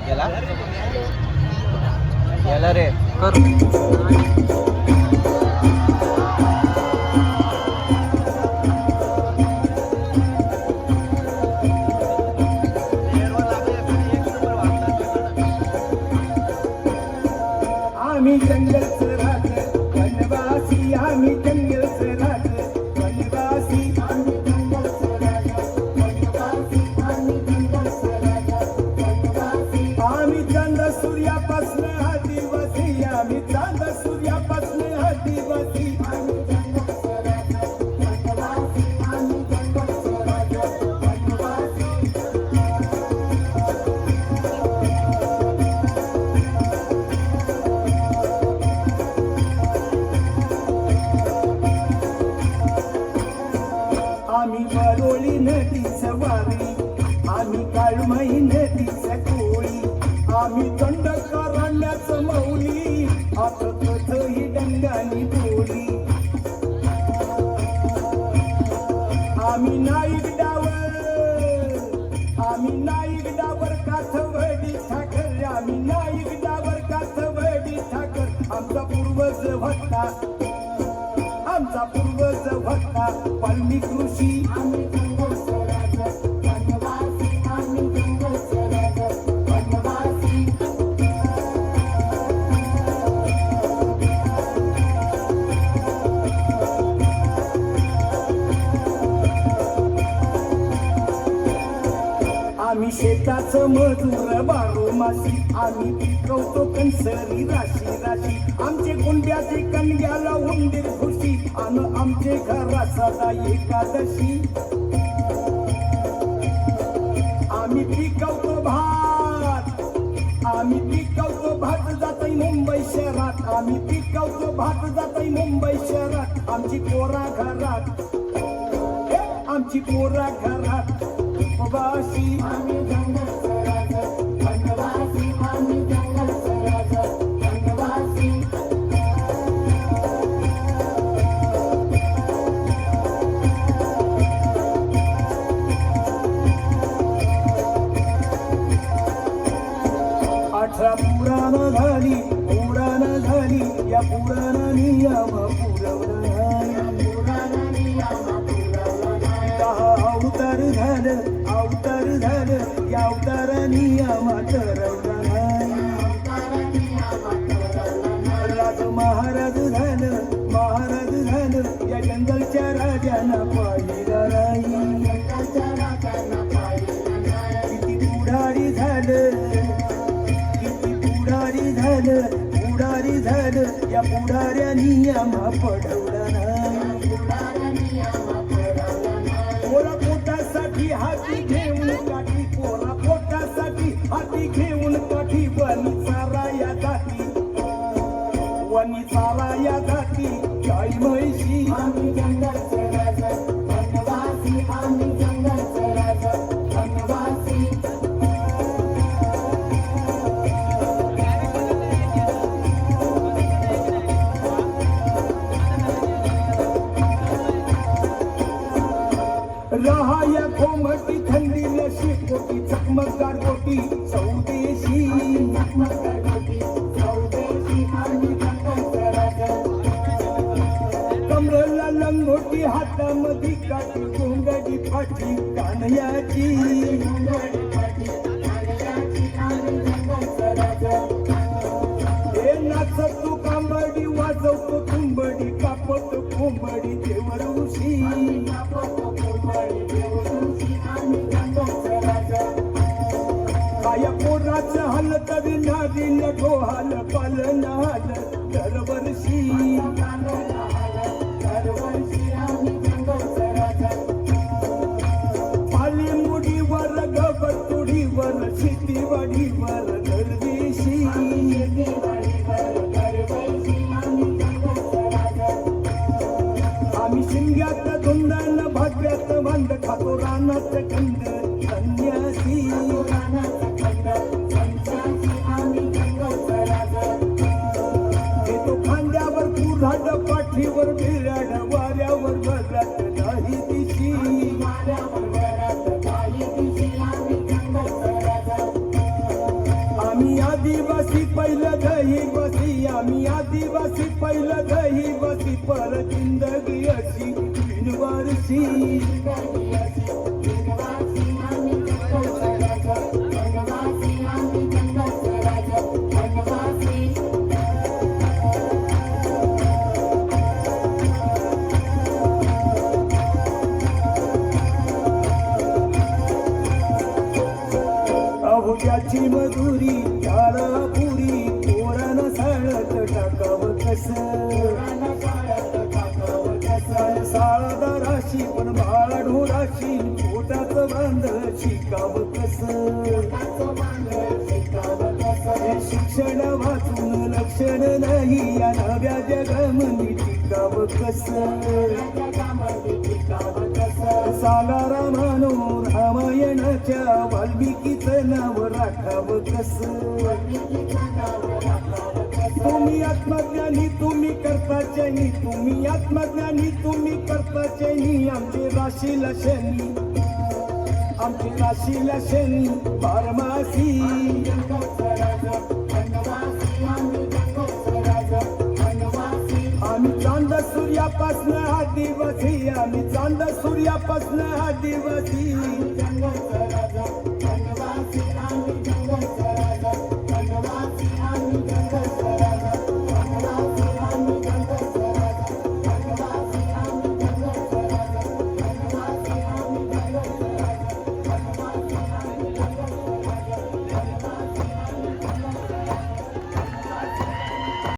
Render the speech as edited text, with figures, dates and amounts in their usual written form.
गेला गेला रे कर आम्ही जंगलच राहते वनवासी आम्ही जंगलच राहते वनवासी आम्ही जंगलच राहते वनवासी आम्ही जंगलच राहते वनवासी आम्ही चांद सूर्यापासून आदिवासी आम्ही चांद सूर्यापासून आदिवासी आम्ही जंगलच राहते वनवासी आम्ही जंगलच राहते वनवासी आम्ही बरोळी नदीचं वारी आम्ही काळुमाई नदीचं कोळी आम्ही दंडकारण्याचं मौली आता कथही डंगानी बोली आम्ही नाईक डावर काथवडी ठाकर आम्ही नाईक डावर काथवडी ठाकर आमचा पूर्वज भक्ता आमचा पूर्वज भक्ता वाल्मिक ऋषी आम्ही जंगल स्वराज वनवासी आम्ही जंगल स्वराज वनवासी आम्ही शेताचं मजूर बारोमासी आम्ही पिकवतो कणसरी राशी राशी आमचे कुंड्याचे कणग्याला उंदीर खुशी आणि आमचे घरा सदा एकादशी आम्ही पिकवतो भात जातई मुंबई शहरात आम्ही पिकवतो भात जातई मुंबई शहरात आमची पोरा घरात वनवासी आम्ही जंगल स्वराज वनवासी आम्ही जंगल स्वराज वनवासी अठरा पुराण झाली या पुराण नियम पुरवला अवतार झालं या अवतार नियम ठरवला राज महाराज झालं या जंगलच्या राजांना पाहिला नाही किती पुढारी झालं या पुढाऱ्या नियम पडवला नाही पोरा पोटासाठी हाती घेऊन काठी पोरा पोटासाठी हाती घेऊन काठी वनी चारा या जाती गाई म्हैशी आम्ही जंगल स्वराज वनवासी आम्ही जंगल स्वराज वनवासी रहाया कोमटी थंडीला शिकोटी चकमकदार गोटी स्वदेशी आम्ही जंगल स्वराज कमरेला लंगोटी हातामध्ये काठी गोंगडी फाटी कानयाची आम्ही जंगल स्वराज हे नाचतो कांबडी वाजवतो तुंबडी कापतो कोंबडी देवर ऋषी काय पोराचं हल तरी नादिल डोहाल पालन हाल दरवर्षी पाली मुडीवर गबर तुडीवर शेतीवाडीवर दरदिशी आम्ही शिंग्यात धुंदान भाग्यात भांड खातो रानात खंड संन्यासी येतो खांद्यावर कुऱ्हाड पाठीवर बिराड वाऱ्यावर वरात नाही दिशी आम्ही आदिवासी पहिलं दही बसी आम्ही आदिवासी पहिलं दही बसी पर जिंदगी अशी बिनवारशी अहुल्याची मधुरी त्याला पुरी पोरानं साळत टाकावं कसं साळदाराशी पण बाळ ढोराशी पोटाच बांध शिकावं कसं शिक्षण वाचून लक्षण नाही या नव्या जगामध्ये टिकावं कसं सांगा रामानो रामायणाच्या वाल्मिकीचं नाव राखावं कसं तुम्ही आत्मज्ञानी तुम्ही कर्ताचनी तुम्ही आत्मज्ञानी तुम्ही कर्ताचनी आमचे राशीला शनी आमचे राशीला शनी बारमासी आम्ही चांद सूर्यापासनं आदिवासी आम्ही चांद सूर्यापासनं आदिवासी